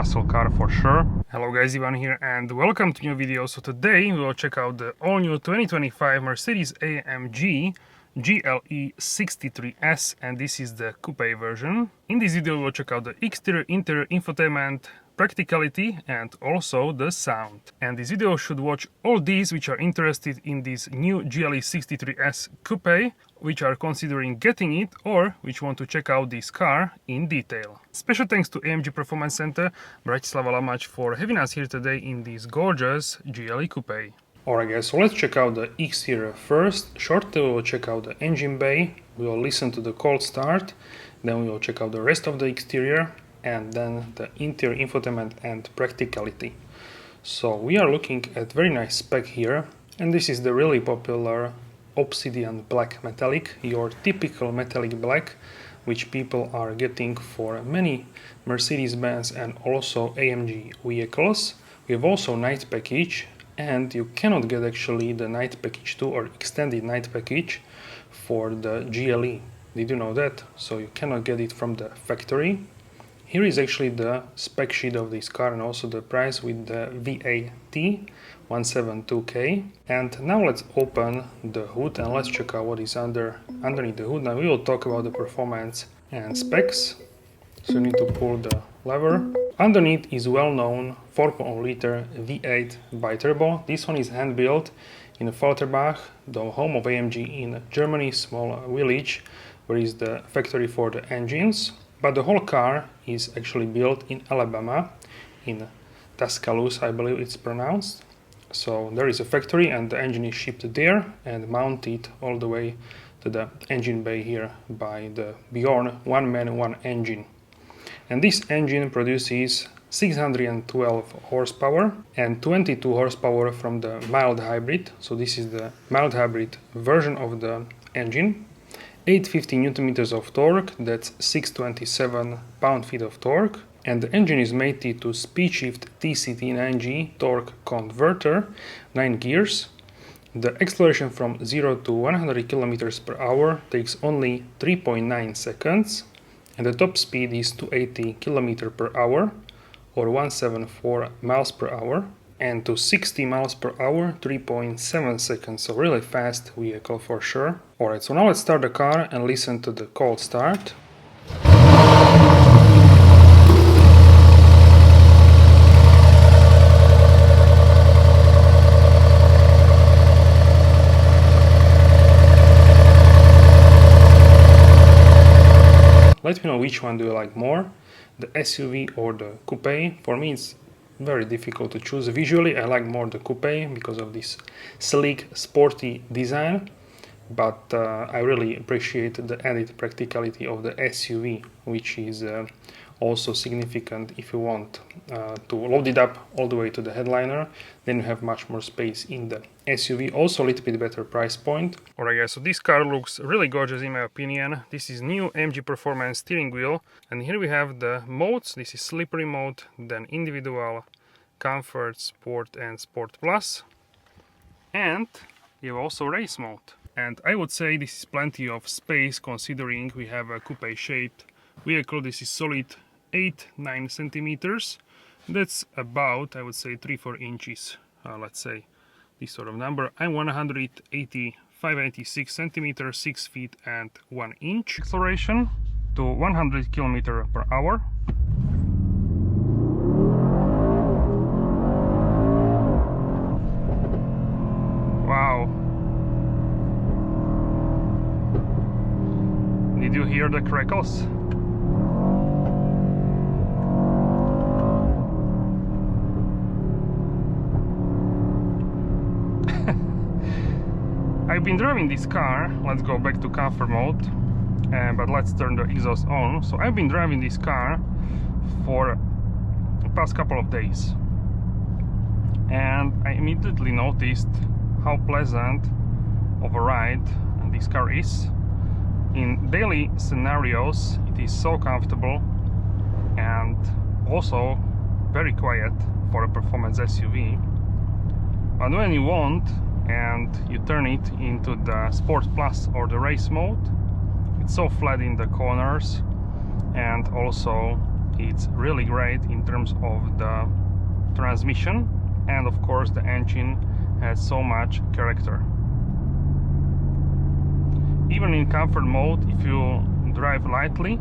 muscle car for sure. Hello guys, Ivan here and welcome to new video. So today we will check out the all new 2025 Mercedes-AMG GLE 63S, and this is the coupe version. In this video we will check out the exterior, interior, infotainment, practicality and also the sound. And this video should watch all these which are interested in this new GLE 63S coupe, which are considering getting it or which want to check out this car in detail. Special thanks to AMG Performance Center Bratislava-Lamac for having us here today in this gorgeous GLE coupe. Alright guys, so let's check out the exterior first. Shortly we will check out the engine bay, we will listen to the cold start, then we will check out the rest of the exterior, and then the interior, infotainment and practicality. So we are looking at very nice spec here, and this is the really popular obsidian black metallic, your typical metallic black, which people are getting for many Mercedes-Benz and also AMG vehicles. We have also night package, and you cannot get actually the night package 2 or extended night package for the GLE. Did you know that? So you cannot get it from the factory. Here is actually the spec sheet of this car and also the price with the VAT 172K. And now let's open the hood and let's check out what is underneath the hood. Now we will talk about the performance and specs. So you need to pull the lever. Underneath is well-known 4.0 liter V8 bi-turbo. This one is hand-built in AFFALTERBACH, the home of AMG in Germany, small village, where is the factory for the engines. But the whole car is actually built in Alabama, in Tuscaloosa, I believe it's pronounced. So there is a factory and the engine is shipped there and mounted all the way to the engine bay here by the Bjorn one-man, one engine. And this engine produces 612 horsepower and 22 horsepower from the mild hybrid. So this is the mild hybrid version of the engine. 850 Nm of torque, that's 627 pound-feet of torque. And the engine is mated to speed-shift TCT9G torque converter, 9 gears. The acceleration from 0 to 100 km per hour takes only 3.9 seconds. And the top speed is 280 km per hour or 174 miles per hour. And to 60 miles per hour, 3.7 seconds, so really fast vehicle for sure. Alright, so now let's start the car and listen to the cold start. Let me know which one do you like more, the SUV or the coupe. For me it's very difficult to choose. Visually I like more the coupe because of this sleek, sporty design, but I really appreciate the added practicality of the SUV, which is also significant if you want to load it up all the way to the headliner. Then you have much more space in the SUV, also a little bit better price point. Alright guys, so this car looks really gorgeous in my opinion. This is new AMG Performance steering wheel, and here we have the modes. This is slippery mode, then individual, comfort, sport and sport plus, and you have also race mode. And I would say this is plenty of space considering we have a coupe shaped vehicle. This is solid 8-9 centimeters. That's about, I would say, 3-4 inches, let's say this sort of number. I'm 185-86 centimeters, 6 feet and 1 inch. Acceleration to 100 km per hour. Wow. Did you hear the crackles? I've been driving this car. Let's go back to comfort mode, but let's turn the exhaust on. So I've been driving this car for the past couple of days, and I immediately noticed how pleasant of a ride this car is. In daily scenarios it is so comfortable and also very quiet for a performance SUV, but when you want and you turn it into the Sport Plus or the race mode, it's so flat in the corners, and also it's really great in terms of the transmission, and of course the engine has so much character. Even in comfort mode, if you drive lightly,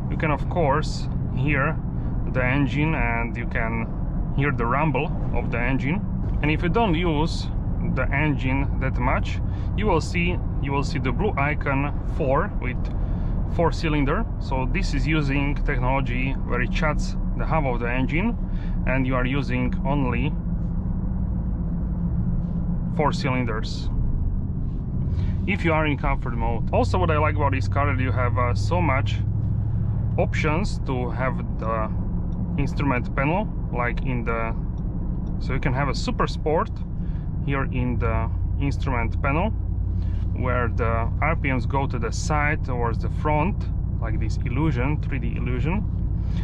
you can of course hear the engine and you can hear the rumble of the engine. And if you don't use the engine that much, you will see the blue icon 4 with 4-cylinder. So this is using technology where it shuts the hub of the engine and you are using only 4 cylinders if you are in comfort mode. Also, what I like about this car is you have so much options to have the instrument panel, like in the, so you can have a super sport here in the instrument panel where the RPMs go to the side towards the front, like this illusion, 3D illusion.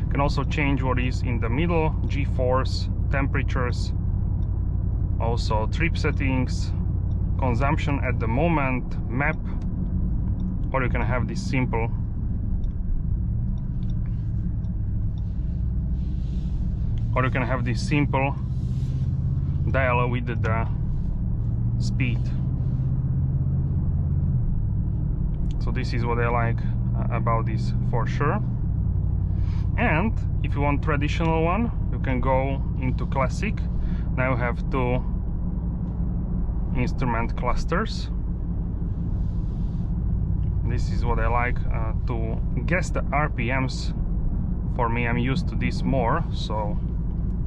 You can also change what is in the middle, G-force, temperatures, also trip settings, consumption at the moment, map, or you can have this simple dial with the speed. So this is what I like about this for sure. And if you want traditional one, you can go into classic. Now you have 2 instrument clusters. This is what I like to guess the RPMs. For me, I'm used to this more, so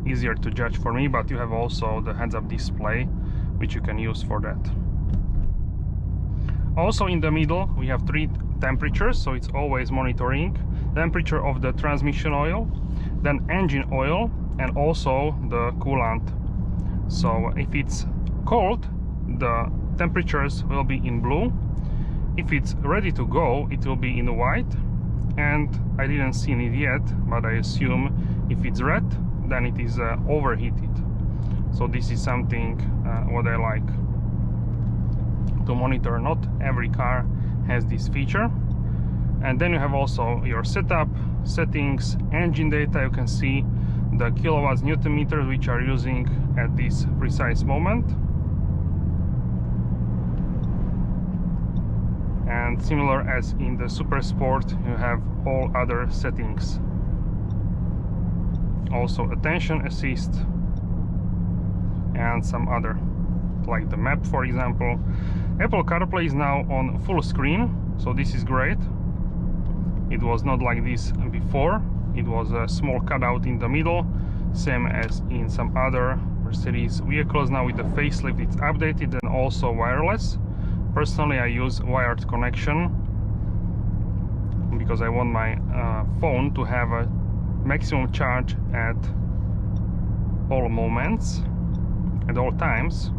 easier to judge for me, but you have also the heads-up display which you can use for that. Also in the middle we have 3 temperatures, so it's always monitoring temperature of the transmission oil, then engine oil, and also the coolant. So if it's cold, the temperatures will be in blue. If it's ready to go, it will be in white, and I didn't see it yet, but I assume if it's red, then it is overheated. So this is something what I like to monitor. Not every car has this feature. And then you have also your setup, settings, engine data. You can see the kilowatts, newton meters which are using at this precise moment. And similar as in the Super Sport, you have all other settings. Also attention assist and some other, like the map, for example. Apple CarPlay is now on full screen, so this is great. It was not like this before. It was a small cutout in the middle, same as in some other Mercedes vehicles. Now with the facelift it's updated and also wireless. Personally, I use wired connection because I want my phone to have a maximum charge at all moments, at all times.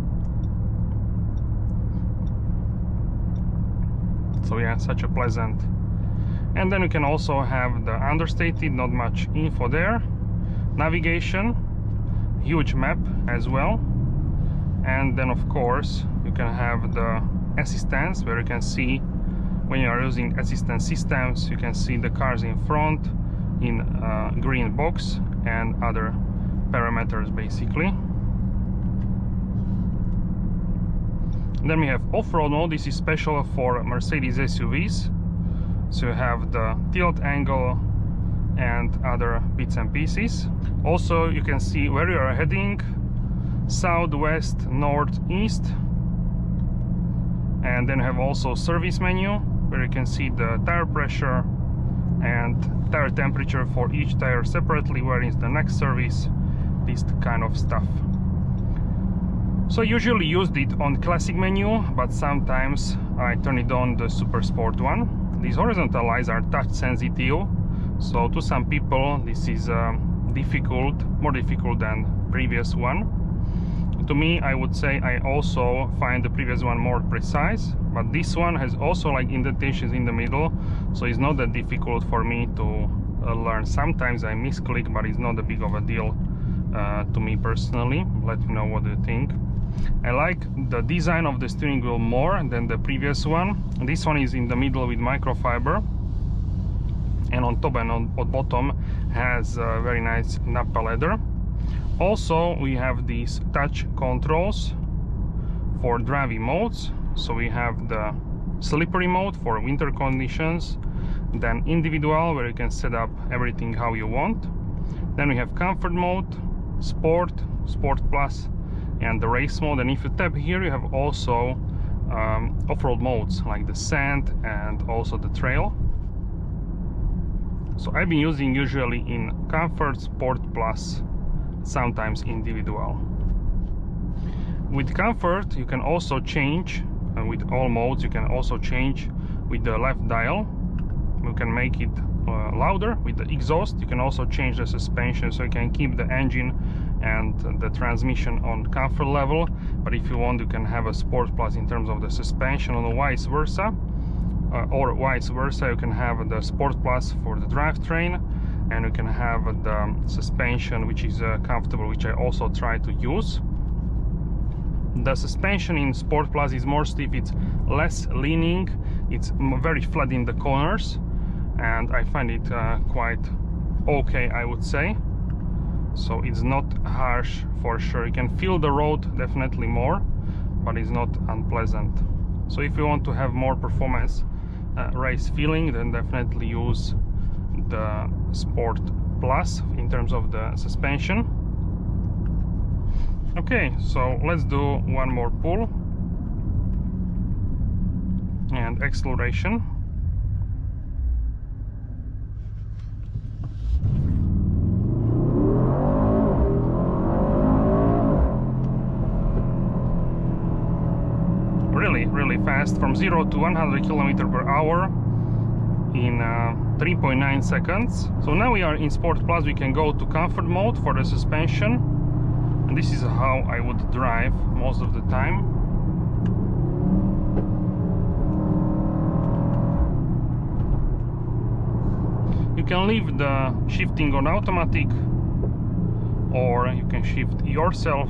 So yeah, such a pleasant. And then you can also have the understated, not much info there. Navigation, huge map as well. And then of course you can have the assistance, where you can see when you are using assistance systems, you can see the cars in front in green box and other parameters basically. Then we have off-road mode. This is special for Mercedes SUVs, so you have the tilt angle and other bits and pieces. Also you can see where you are heading, south, west, north, east. And then you have also service menu, where you can see the tire pressure and tire temperature for each tire separately, where is the next service, this kind of stuff. So I usually used it on classic menu, but sometimes I turn it on the Super Sport one. These horizontal lights are touch sensitive, so to some people this is more difficult than previous one. To me, I would say I also find the previous one more precise, but this one has also like indentations in the middle, so it's not that difficult for me to learn. Sometimes I misclick, but it's not that big of a deal to me personally. Let me know what you think. I like the design of the steering wheel more than the previous one. This one is in the middle with microfiber, and on top and on bottom has very nice nappa leather. Also we have these touch controls for driving modes. So we have the slippery mode for winter conditions, then individual, where you can set up everything how you want. Then we have comfort mode, sport, sport plus, and the race mode. And if you tap here, you have also off-road modes like the sand and also the trail. So I've been using usually in comfort, sport plus, sometimes individual. With comfort you can also change, and with all modes you can also change with the left dial. You can make it louder. With the exhaust you can also change the suspension, so you can keep the engine and the transmission on comfort level, but if you want you can have a sport plus in terms of the suspension, or vice versa, you can have the sport plus for the drivetrain, and you can have the suspension which is comfortable, which I also try to use. The suspension in Sport Plus is more stiff, it's less leaning, it's very flat in the corners, and I find it quite okay, I would say. So it's not harsh for sure. You can feel the road definitely more, but it's not unpleasant. So if you want to have more performance race feeling, then definitely use the Sport Plus in terms of the suspension. Okay, so let's do one more pull and acceleration. Really fast, from 0 to 100 km/h in 3.9 seconds. So now we are in Sport Plus. We can go to comfort mode for the suspension, and this is how I would drive most of the time. You can leave the shifting on automatic, or you can shift yourself.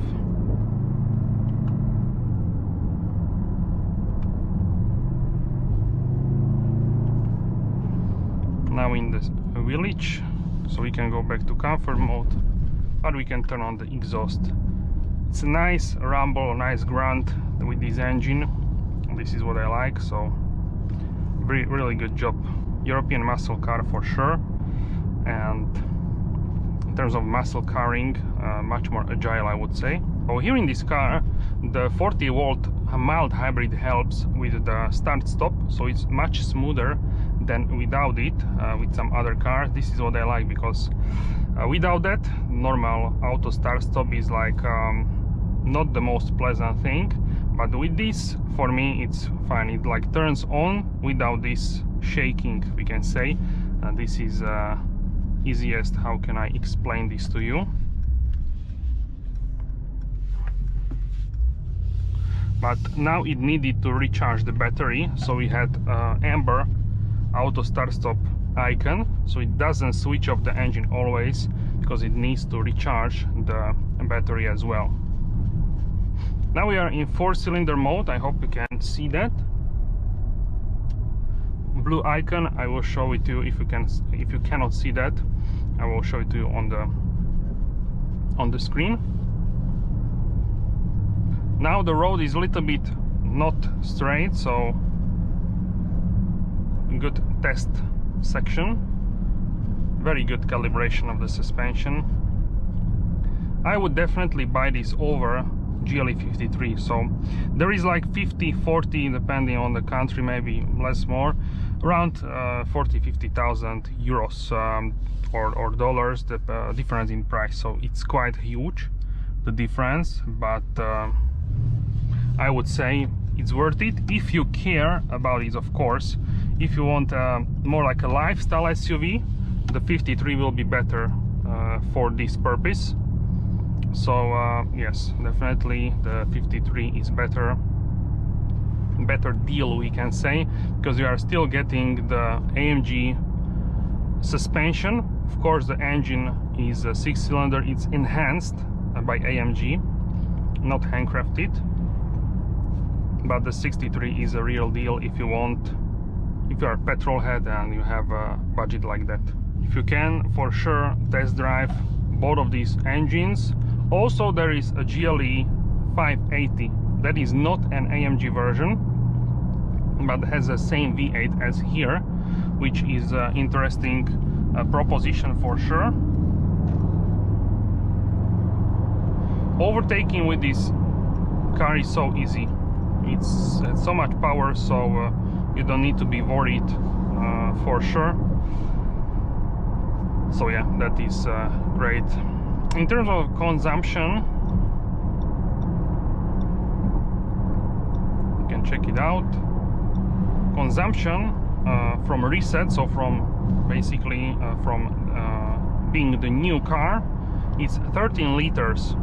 Now in the village, so we can go back to comfort mode, but we can turn on the exhaust. It's a nice rumble, nice grunt with this engine. This is what I like, so really good job. European muscle car for sure, and in terms of muscle carring, much more agile, I would say. So here in this car, the 40-volt mild hybrid helps with the start-stop, so it's much smoother than without it. With some other cars, this is what I like, because without that, normal auto start-stop is like not the most pleasant thing, but with this, for me, it's fine. It like turns on without this shaking, we can say. This is easiest. How can I explain this to you? But now it needed to recharge the battery, so we had amber auto start stop icon, so it doesn't switch off the engine always, because it needs to recharge the battery as well. Now we are in 4-cylinder mode. I hope you can see that blue icon. I will show it to you. If you cannot see that, I will show it to you on the screen. Now the road is a little bit not straight, so good test section, very good calibration of the suspension. I would definitely buy this over GLE 53. So there is like 50-40 depending on the country, maybe less more, around 40-50,000 euros or dollars, the difference in price. So it's quite huge, the difference, but I would say it's worth it if you care about it, of course. If you want more like a lifestyle SUV, the 53 will be better for this purpose. So yes, definitely the 53 is better deal, we can say, because you are still getting the AMG suspension. Of course, the engine is a 6-cylinder. It's enhanced by AMG, not handcrafted, but the 63 is a real deal if you want if you are a petrol head and you have a budget like that. If you can, for sure test drive both of these engines. Also there is a GLE 580 that is not an AMG version but has the same V8 as here, which is an interesting proposition for sure. Overtaking with this car is so easy. It's so much power, so you don't need to be worried for sure. So yeah, that is great. In terms of consumption, you can check it out. Consumption from reset, so from basically from being the new car, it's 13 liters.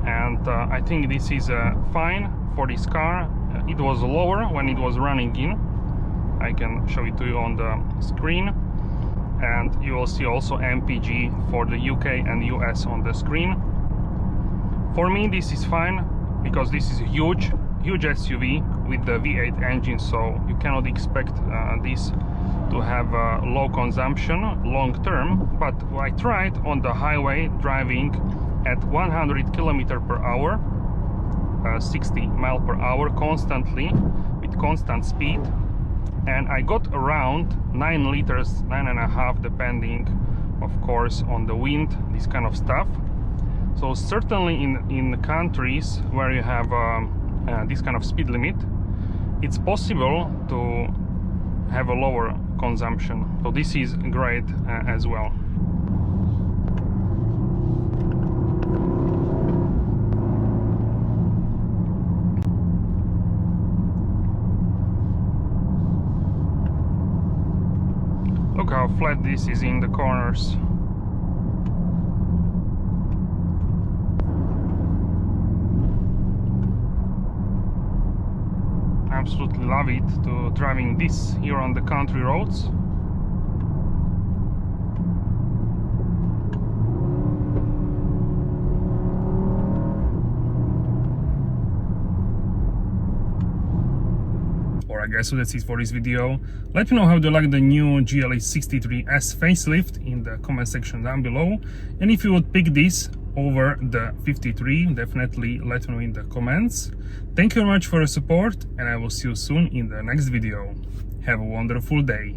And I think this is fine for this car. It was lower when it was running in. I can show it to you on the screen. And you will see also MPG for the UK and US on the screen. For me this is fine, because this is a huge SUV with the V8 engine, so you cannot expect this to have low consumption long term. But I tried on the highway driving at 100 km per hour, 60 mile per hour constantly with constant speed, and I got around 9 liters, 9.5, depending of course on the wind, this kind of stuff. So certainly in countries where you have this kind of speed limit, it's possible to have a lower consumption. So this is great as well. Look how flat this is in the corners. Absolutely love it to driving this here on the country roads. Alright guys, so that's it for this video. Let me know how you like the new GLE 63S facelift in the comment section down below, and if you would pick this over the 53, definitely let me know in the comments. Thank you very much for your support, and I will see you soon in the next video. Have a wonderful day.